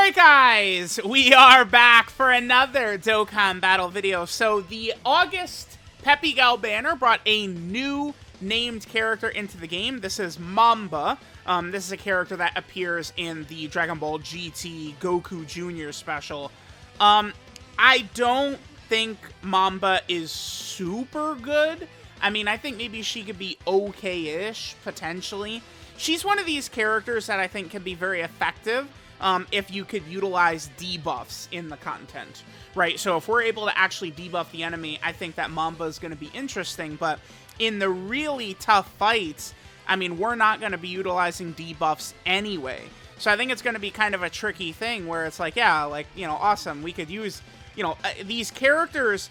Alright guys, we are back for another Dokkan Battle video. So the August Peppy Gal banner brought a new named character into the game. This is Mamba. This is a character that appears in the Dragon Ball GT Goku Jr. special. I don't think Mamba is super good. I mean, I think maybe she could be okay-ish, potentially. She's one of these characters that I think can be very effective if you could utilize debuffs in the content, right? So if we're able to actually debuff the enemy, I think that Mamba is going to be interesting, but in the really tough fights, I mean, we're not going to be utilizing debuffs anyway. So I think it's going to be kind of a tricky thing where it's like, yeah, like, you know, awesome. We could use, you know, these characters,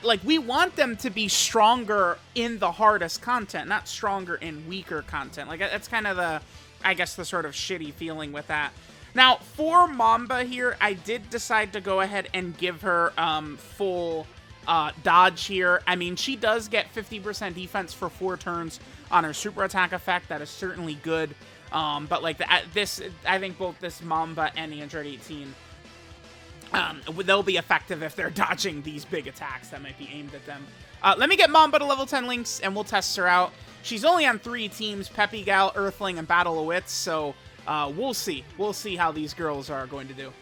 like, we want them to be stronger in the hardest content, not stronger in weaker content. Like, that's kind of the, I guess, the sort of shitty feeling with that. Now, for Mamba here, I did decide to go ahead and give her full dodge here. I mean, she does get 50% defense for 4 turns on her super attack effect. That is certainly good. But like this, I think both this Mamba and Android 18, they'll be effective if they're dodging these big attacks that might be aimed at them. Let me get Mamba to level 10 links, and we'll test her out. She's only on 3 teams, Peppy Gal, Earthling, and Battle of Wits, so we'll see. We'll see how these girls are going to do.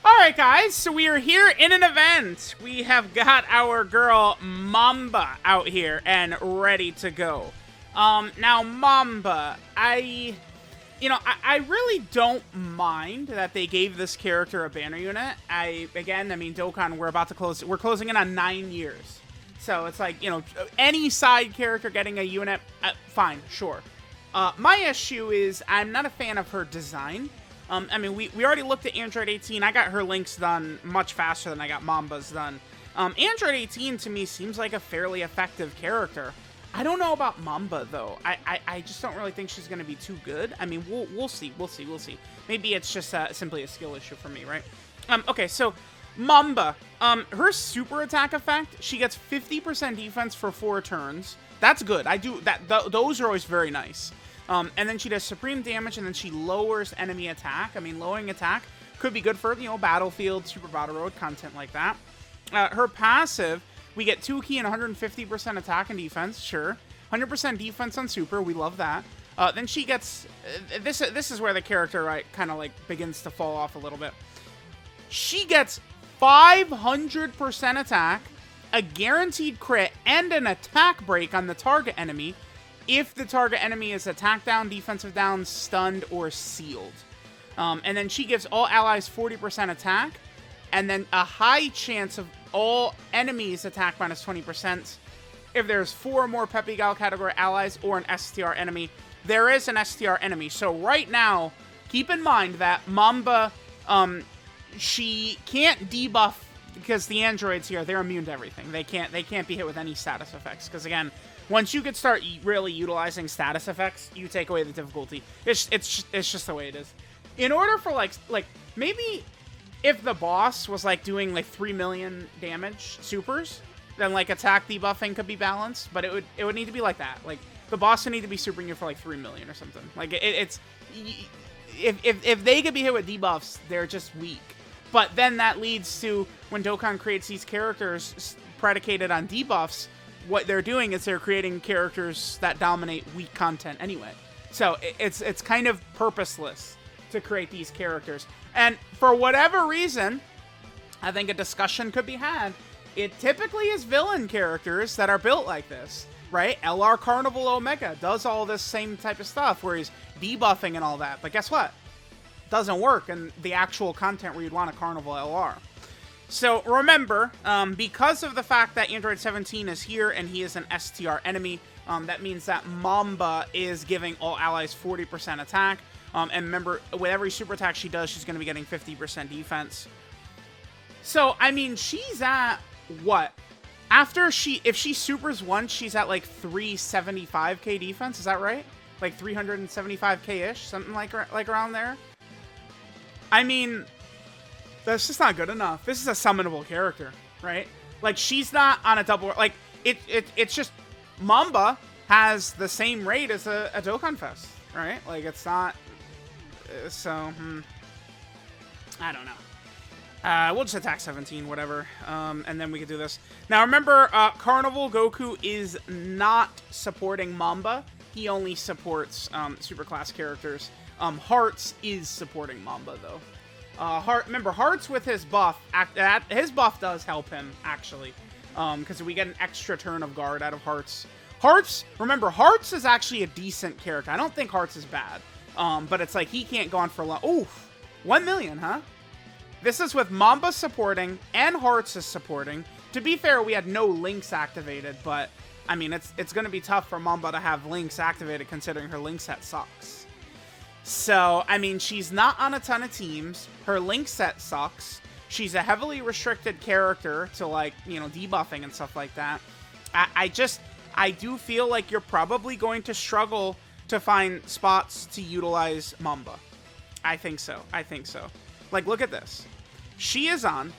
Alright guys, so we are here in an event. We have got our girl Mamba out here and ready to go. Now Mamba, I really don't mind that they gave this character a banner unit. I mean, Dokkan, we're closing in on 9 years. So it's like, you know, any side character getting a unit, fine, sure. My issue is I'm not a fan of her design. I mean, we already looked at Android 18. I got her links done much faster than I got Mamba's done. Android 18 to me seems like a fairly effective character. I don't know about Mamba though. I just don't really think she's going to be too good. I mean, we'll see. Maybe it's just simply a skill issue for me, right? Okay, so Mamba, her super attack effect, she gets 50% defense for 4 turns. That's good. Those are always very nice. And then she does supreme damage, and then she lowers enemy attack. I mean, lowering attack could be good for, you know, Battlefield, Super Battle Road, content like that. Her passive, we get 2 key and 150% attack and defense, sure. 100% defense on super, we love that. Then she gets, this is where the character, right, kind of like begins to fall off a little bit. She gets 500% attack, a guaranteed crit, and an attack break on the target enemy if the target enemy is attack down, defensive down, stunned, or sealed. And then she gives all allies 40% attack, and then a high chance of all enemies attack minus 20% if there's 4 or more Peppy Gal category allies or an STR enemy. There is an STR enemy, so right now, keep in mind that Mamba, she can't debuff because the androids here, they're immune to everything. They can't be hit with any status effects, because again, once you could start really utilizing status effects, you take away the difficulty. It's just the way it is. In order for like maybe if the boss was like doing like 3 million damage supers, then like attack debuffing could be balanced, but it would need to be like that. Like the boss would need to be supering you for like 3 million or something. Like it's if they could be hit with debuffs, they're just weak. But then that leads to when Dokkan creates these characters predicated on debuffs, what they're doing is they're creating characters that dominate weak content anyway. So it's kind of purposeless to create these characters. And for whatever reason, I think a discussion could be had. It typically is villain characters that are built like this, right? LR Carnival Omega does all this same type of stuff where he's debuffing and all that. But guess what? It doesn't work in the actual content where you'd want a Carnival LR. So remember, because of the fact that Android 17 is here and he is an STR enemy, that means that Mamba is giving all allies 40% attack. And remember, with every super attack she does, she's going to be getting 50% defense. So, I mean, she's at, what? If she supers once, she's at like 375k defense, is that right? Like 375k-ish, something like around there? I mean, that's just not good enough. This is a summonable character, right? Like, she's not on a double, like, it's just, Mamba has the same rate as a Dokkan Fest, right? Like, it's not, so, I don't know. We'll just attack 17, whatever, and then we can do this. Now, remember, Carnival Goku is not supporting Mamba. He only supports superclass characters. Hearts is supporting Mamba, though. Remember, Hearts with his buff, his buff does help him, actually, because we get an extra turn of guard out of Hearts. Remember, Hearts is actually a decent character. I don't think Hearts is bad, but it's like he can't go on for long. Oof, 1 million, huh? This is with Mamba supporting and Hearts is supporting. To be fair, we had no links activated, but I mean, it's going to be tough for Mamba to have links activated considering her link set sucks. So, I mean, she's not on a ton of teams. Her link set sucks. She's a heavily restricted character to, like, you know, debuffing and stuff like that. I do feel like you're probably going to struggle to find spots to utilize Mamba. I think so. Like, look at this. She is on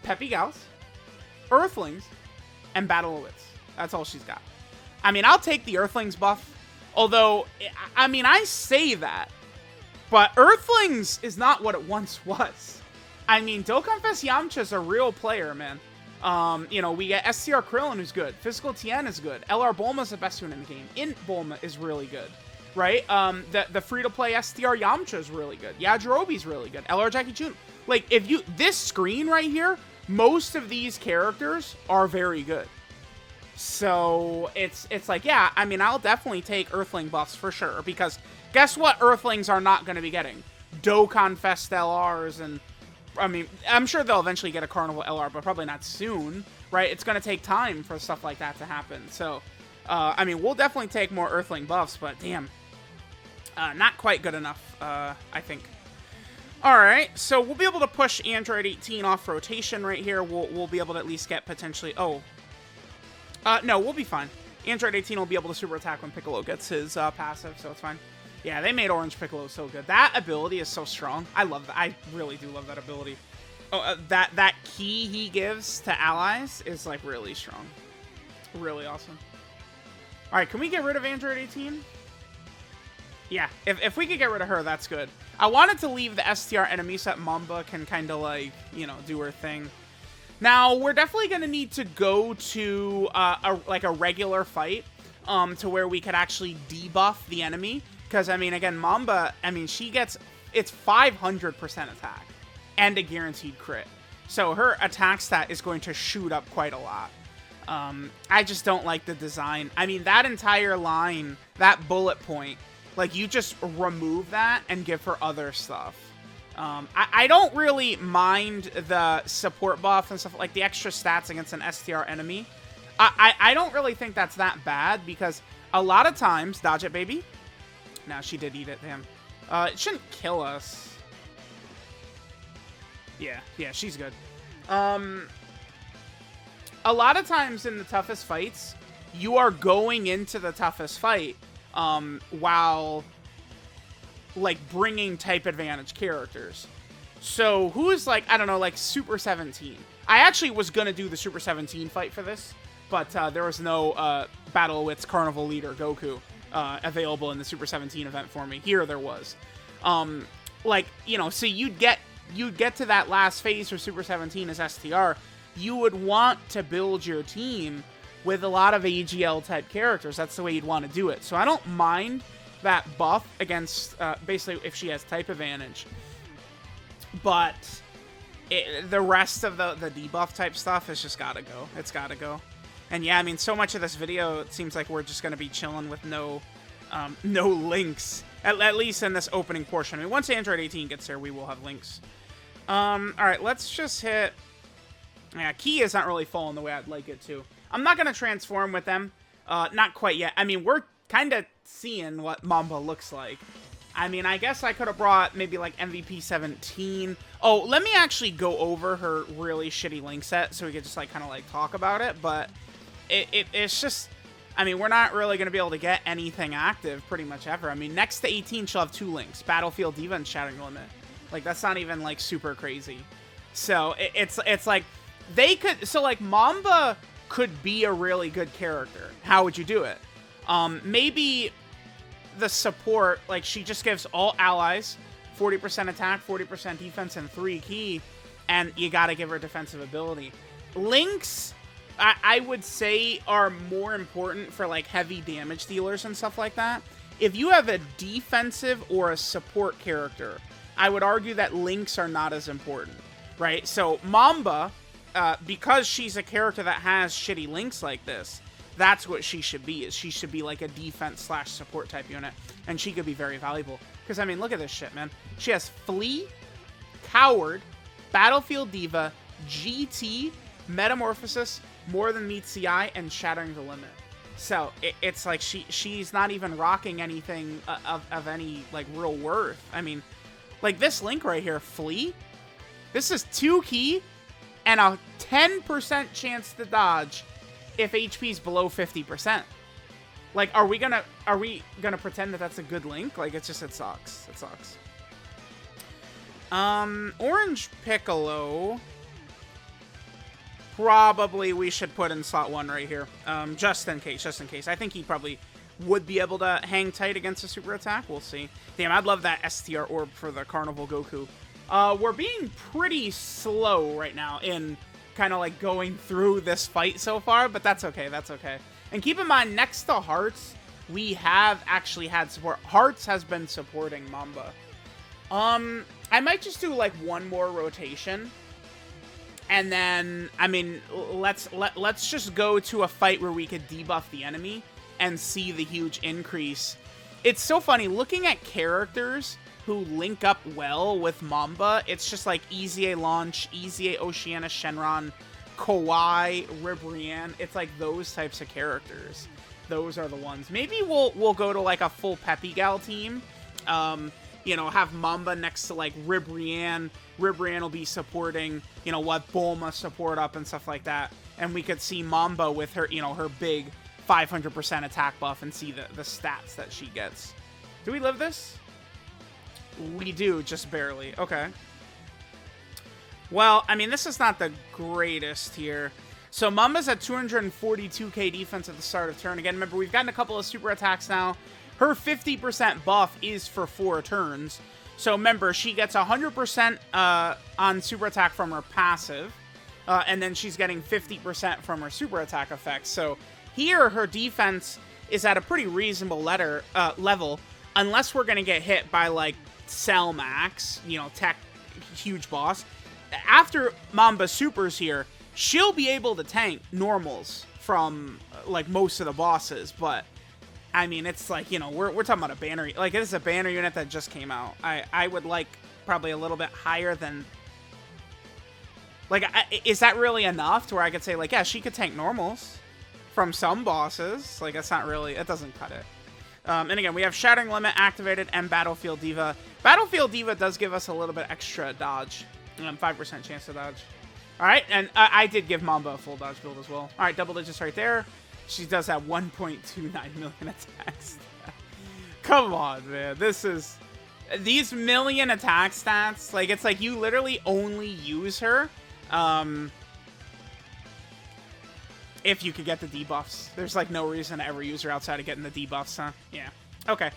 Peppy Gals, Earthlings, and Battle of Wits. That's all she's got. I mean, I'll take the Earthlings buff. Although, I mean, I say that, but Earthlings is not what it once was. I mean, Dokkan Fest Yamcha's a real player, man. You know, we get STR Krillin, who's good. Physical Tien is good. LR Bulma's the best one in the game. Int Bulma is really good. Right? The free-to-play STR Yamcha is really good. Yajirobe's really good. LR Jackie Chun. Like, this screen right here, most of these characters are very good. So, it's like, yeah, I mean, I'll definitely take Earthling buffs for sure, because guess what Earthlings are not going to be getting? Dokkan Fest LRs, and, I mean, I'm sure they'll eventually get a Carnival LR, but probably not soon, right? It's going to take time for stuff like that to happen. So, I mean, we'll definitely take more Earthling buffs, but damn. Not quite good enough, I think. Alright, so we'll be able to push Android 18 off rotation right here. We'll be able to at least get potentially... Oh. No, we'll be fine. Android 18 will be able to super attack when Piccolo gets his passive, so it's fine. Yeah, they made Orange Piccolo so good. That ability is so strong. I love that. I really do love that ability. Oh, that key he gives to allies is, like, really strong. Really awesome. Alright, can we get rid of Android 18? Yeah, if we could get rid of her, that's good. I wanted to leave the STR enemy set. Mamba can kind of, like, you know, do her thing. Now, we're definitely going to need to go to, a regular fight, to where we could actually debuff the enemy. Because, I mean, again, Mamba, I mean, she gets, it's 500% attack and a guaranteed crit. So her attack stat is going to shoot up quite a lot. I just don't like the design. I mean, that entire line, that bullet point, like, you just remove that and give her other stuff. I don't really mind the support buff and stuff, like the extra stats against an STR enemy. I don't really think that's that bad, because a lot of times... Dodge it, baby. No, she did eat it, damn. It shouldn't kill us. Yeah, she's good. A lot of times in the toughest fights, you are going into the toughest fight while, like, bringing type advantage characters. So who is, like, I don't know, like Super 17. I actually was gonna do the Super 17 fight for this, but there was no Battle with Carnival leader Goku available in the Super 17 event for me. Here there was. Like, you know, so you'd get to that last phase for Super 17 as STR. You would want to build your team with a lot of AGL type characters. That's the way you'd want to do it. So I don't mind that buff against, basically, if she has type advantage. But the rest of the debuff type stuff has just gotta go. It's gotta go. And yeah, I mean, so much of this video, it seems like we're just gonna be chilling with no links. At least in this opening portion. I mean, once Android 18 gets there, we will have links. Alright, let's just hit... Yeah, Ki is not really falling the way I'd like it to. I'm not going to transform with them. Not quite yet. I mean, we're kind of seeing what Mamba looks like. I mean, I guess I could have brought maybe, like, MVP 17. Oh, let me actually go over her really shitty link set so we could just, like, kind of, like, talk about it. But it's just... I mean, we're not really going to be able to get anything active pretty much ever. I mean, next to 18, she'll have 2 links. Battlefield Diva and Shattering Limit. Like, that's not even, like, super crazy. So, it's like... They could... So, like, Mamba could be a really good character. How would you do it? Maybe the support, like, she just gives all allies 40% attack, 40% defense, and 3 key, and you gotta give her defensive ability. Links, I would say, are more important for like heavy damage dealers and stuff like that. If you have a defensive or a support character, I would argue that links are not as important, right? So Mamba, because she's a character that has shitty links like this, that's what she should be. Is she should be like a defense/support type unit, and she could be very valuable. Because I mean, look at this shit, man. She has Flee, Coward, Battlefield Diva, GT, Metamorphosis, More Than Meets the Eye, and Shattering the Limit. So it's like she's not even rocking anything of any like real worth. I mean, like this link right here, Flee. This is 2 key and a 10% chance to dodge if HP is below 50%. Like, are we gonna pretend that that's a good link? Like, it sucks. It sucks. Orange Piccolo. Probably we should put in slot 1 right here. Just in case. I think he probably would be able to hang tight against a super attack. We'll see. Damn, I'd love that STR orb for the Carnival Goku. We're being pretty slow right now in kind of like going through this fight so far, but that's okay. That's okay. And keep in mind, next to Hearts, we have actually had support. Hearts has been supporting Mamba. I might just do like one more rotation. And then, I mean, let's just go to a fight where we could debuff the enemy and see the huge increase. It's so funny, looking at characters who link up well with Mamba, it's just like Easy Launch, Easy Oceana Shenron, Kawaii, Ribrianne. It's like those types of characters. Those are the ones. Maybe we'll go to like a full Peppy Gal team. You know, have Mamba next to like Ribrianne. Ribrianne will be supporting, you know, what Bulma support up and stuff like that. And we could see Mamba with her, you know, her big 500% attack buff and see the stats that she gets. Do we live this? We do, just barely. Okay. Well, I mean, this is not the greatest here. So Mamba's at 242k defense at the start of turn. Again, remember, we've gotten a couple of super attacks now. Her 50% buff is for 4 turns. So remember, she gets 100% on super attack from her passive. And then she's getting 50% from her super attack effects. So here, her defense is at a pretty reasonable level. Unless we're going to get hit by, like, Cell Max, you know, tech, huge boss. After Mamba supers here, she'll be able to tank normals from, like, most of the bosses. But I mean, it's like, you know, we're talking about a banner. Like, this is a banner unit that just came out. I would like probably a little bit higher than... Like, is that really enough to where I could say, like, yeah, she could tank normals from some bosses? Like, that's not really... It doesn't cut it. And again, we have Shattering Limit activated and Battlefield Diva. Battlefield Diva does give us a little bit extra dodge. 5% chance to dodge. Alright, and I did give Mamba a full dodge build as well. Alright, double digits right there. She does have 1.29 million attacks. Come on, man. This is... These million attack stats, like, it's like you literally only use her if you could get the debuffs. There's, like, no reason to ever use her outside of getting the debuffs, huh? Yeah. Okay.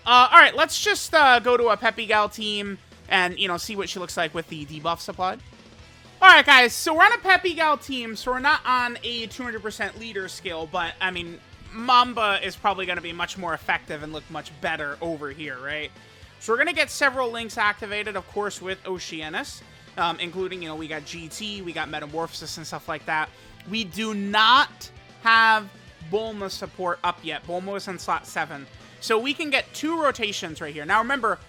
Alright, let's just go to a Peppy Gal team and, you know, see what she looks like with the debuffs applied. Alright, guys, so we're on a Peppy Gal team, so we're not on a 200% leader skill, but, I mean, Mamba is probably going to be much more effective and look much better over here, right? So we're going to get several links activated, of course, with Oceanus, including, you know, we got GT, we got Metamorphosis and stuff like that. We do not have Bulma support up yet. Bulma is in slot 7. So we can get 2 rotations right here. Now, remember...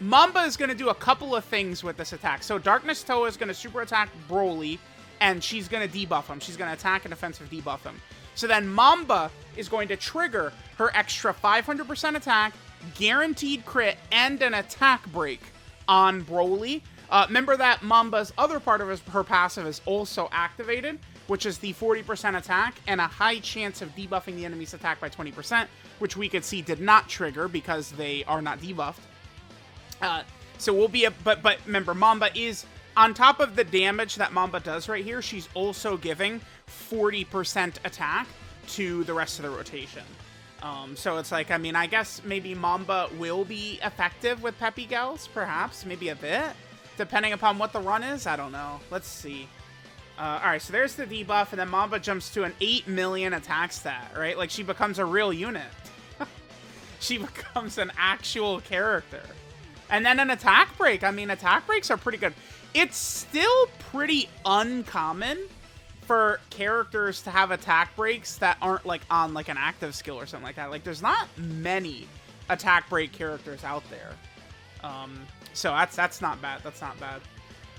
Mamba is going to do a couple of things with this attack. So Darkness Toa is going to super attack Broly, and she's going to debuff him. She's going to attack and offensive debuff him. So then Mamba is going to trigger her extra 500% attack, guaranteed crit, and an attack break on Broly. Remember that Mamba's other part of her passive is also activated, which is the 40% attack and a high chance of debuffing the enemy's attack by 20%, which we could see did not trigger because they are not debuffed. So we'll be but remember, Mamba is on top of the damage that Mamba does right here. She's also giving 40% attack to the rest of the rotation. So it's like, I mean, I guess maybe Mamba will be effective with Peppy Gals, perhaps, maybe a bit, depending upon what the run is. I don't know. Let's see. Alright, so there's the debuff, and then Mamba jumps to an 8 million attack stat, right? Like, she becomes a real unit. She becomes an actual character. And then an attack break. I mean, attack breaks are pretty good. It's still pretty uncommon for characters to have attack breaks that aren't, like, on, like, an active skill or something like that. Like, there's not many attack break characters out there. So that's not bad. That's not bad.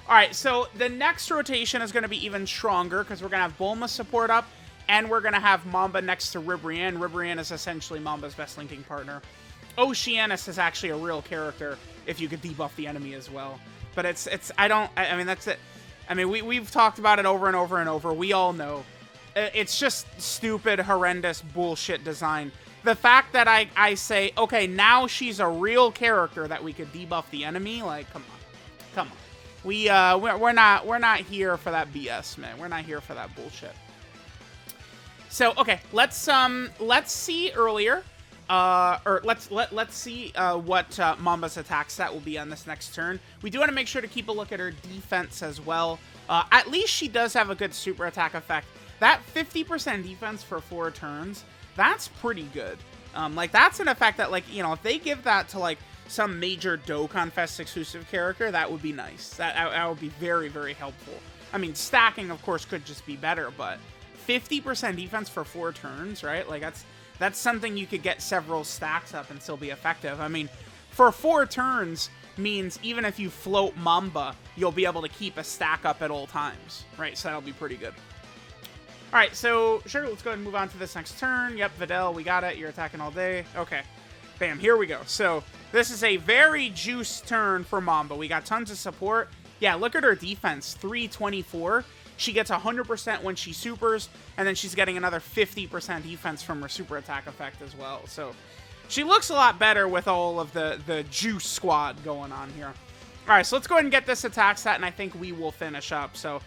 Alright, so the next rotation is going to be even stronger because we're going to have Bulma support up, and we're going to have Mamba next to Ribrianne. Ribrianne is essentially Mamba's best linking partner. Oceanus is actually a real character if you could debuff the enemy as well. But I mean, that's it. I mean, we've talked about it over and over and over. We all know. It's just stupid, horrendous bullshit design. The fact that I say, okay, now she's a real character that we could debuff the enemy, like, come on. Come on. We're not here for that BS, man. We're not here for that bullshit. So, okay, let's see earlier. Let's see what Mamba's attack stat will be on this next turn. We do want to make sure to keep a look at her defense as well. At least she does have a good super attack effect. That 50% defense for 4 turns, that's pretty good. Like, that's an effect that, like, you know, if they give that to, like, some major Dokkan Fest exclusive character, that would be nice. That would be very, very helpful. I mean, stacking, of course, could just be better, but 50% defense for 4 turns, right? Like, that's something you could get several stacks up and still be effective. I mean, for 4 turns means even if you float Mamba, you'll be able to keep a stack up at all times, right? So that'll be pretty good. All right, so sure, let's go ahead and move on to this next turn. Yep, Videl, we got it. You're attacking all day. Okay. Bam, here we go. So this is a very juiced turn for Mamba. We got tons of support. Yeah, look at her defense, 324. She gets 100% when she supers, and then she's getting another 50% defense from her super attack effect as well. So she looks a lot better with all of the juice squad going on here. All right, so let's go ahead and get this attack stat, and I think we will finish up. So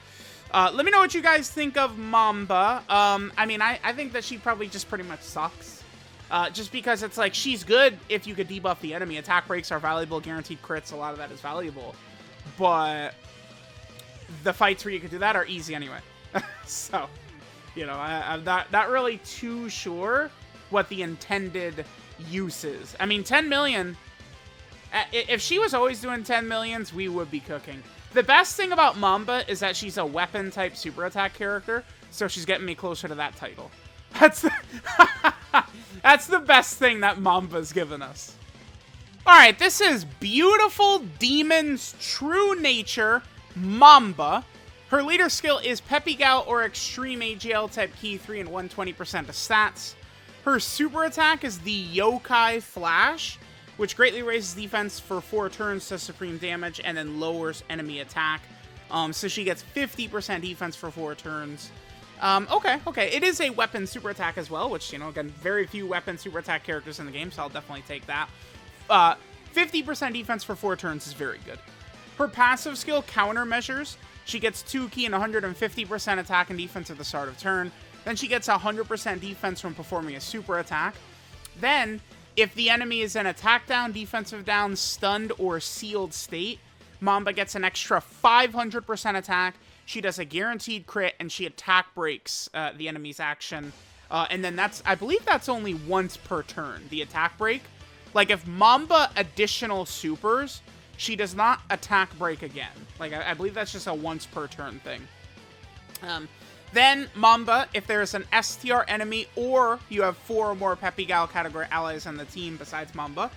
let me know what you guys think of Mamba. I mean, I think that she probably just pretty much sucks. Just because it's like, she's good if you could debuff the enemy. Attack breaks are valuable, guaranteed crits, a lot of that is valuable. But the fights where you could do that are easy anyway. So, you know, I'm not really too sure what the intended use is. I mean, 10 million, if she was always doing 10 millions, we would be cooking. The best thing about Mamba is that she's a weapon-type super attack character, so she's getting me closer to that title. That's the best thing that Mamba's given us. Alright, this is Beautiful Demon's True Nature Mamba. Her leader skill is Peppy Gal or Extreme AGL type key 3 and 120% of stats. Her super attack is the Yokai Flash, which greatly raises defense for 4 turns to supreme damage and then lowers enemy attack. So she gets 50% defense for 4 turns. Okay. It is a weapon super attack as well, which, you know, again, very few weapon super attack characters in the game, so I'll definitely take that. 50% defense for 4 turns is very good. Her passive skill, Countermeasures. She gets 2 key and 150% attack and defense at the start of turn. Then she gets 100% defense from performing a super attack. Then, if the enemy is in attack down, defensive down, stunned, or sealed state, Mamba gets an extra 500% attack. She does a guaranteed crit, and she attack breaks the enemy's action. And then I believe that's only once per turn, the attack break. Like, if Mamba additional supers, she does not attack break again. Like, I believe that's just a once per turn thing. Then, Mamba, if there's an STR enemy, or you have 4 or more Peppy Gal category allies on the team besides Mamba,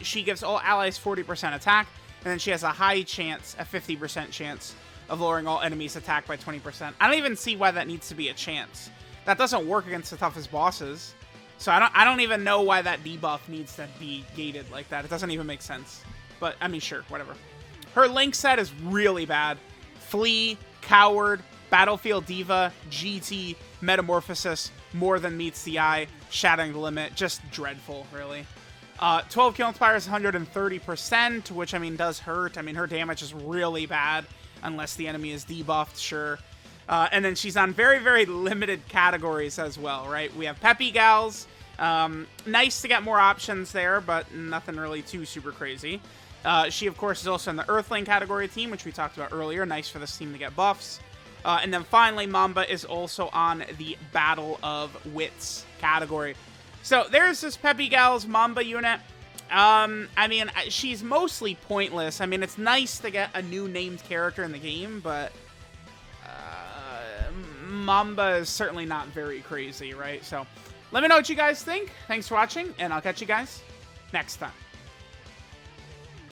she gives all allies 40% attack, and then she has a high chance, a 50% chance, of lowering all enemies' attack by 20%. I don't even see why that needs to be a chance. That doesn't work against the toughest bosses. So I don't even know why that debuff needs to be gated like that. It doesn't even make sense. But, I mean, sure, whatever. Her link set is really bad. Flea, Coward, Battlefield Diva, GT, Metamorphosis, More Than Meets the Eye, Shattering the Limit. Just dreadful, really. 12 Kill Inspire is 130%, which, I mean, does hurt. I mean, her damage is really bad. Unless the enemy is debuffed, sure. And then she's on very, very limited categories as well, right? We have Peppy Gals, Nice to get more options there, but nothing really too super crazy. She, of course, is also in the Earthling category team, which we talked about earlier. Nice for this team to get buffs. And then finally, Mamba is also on the Battle of Wits category. So there's this Peppy Gal's Mamba unit. I mean, she's mostly pointless. I mean, it's nice to get a new named character in the game, but Mamba is certainly not very crazy, right? So let me know what you guys think. Thanks for watching, and I'll catch you guys next time.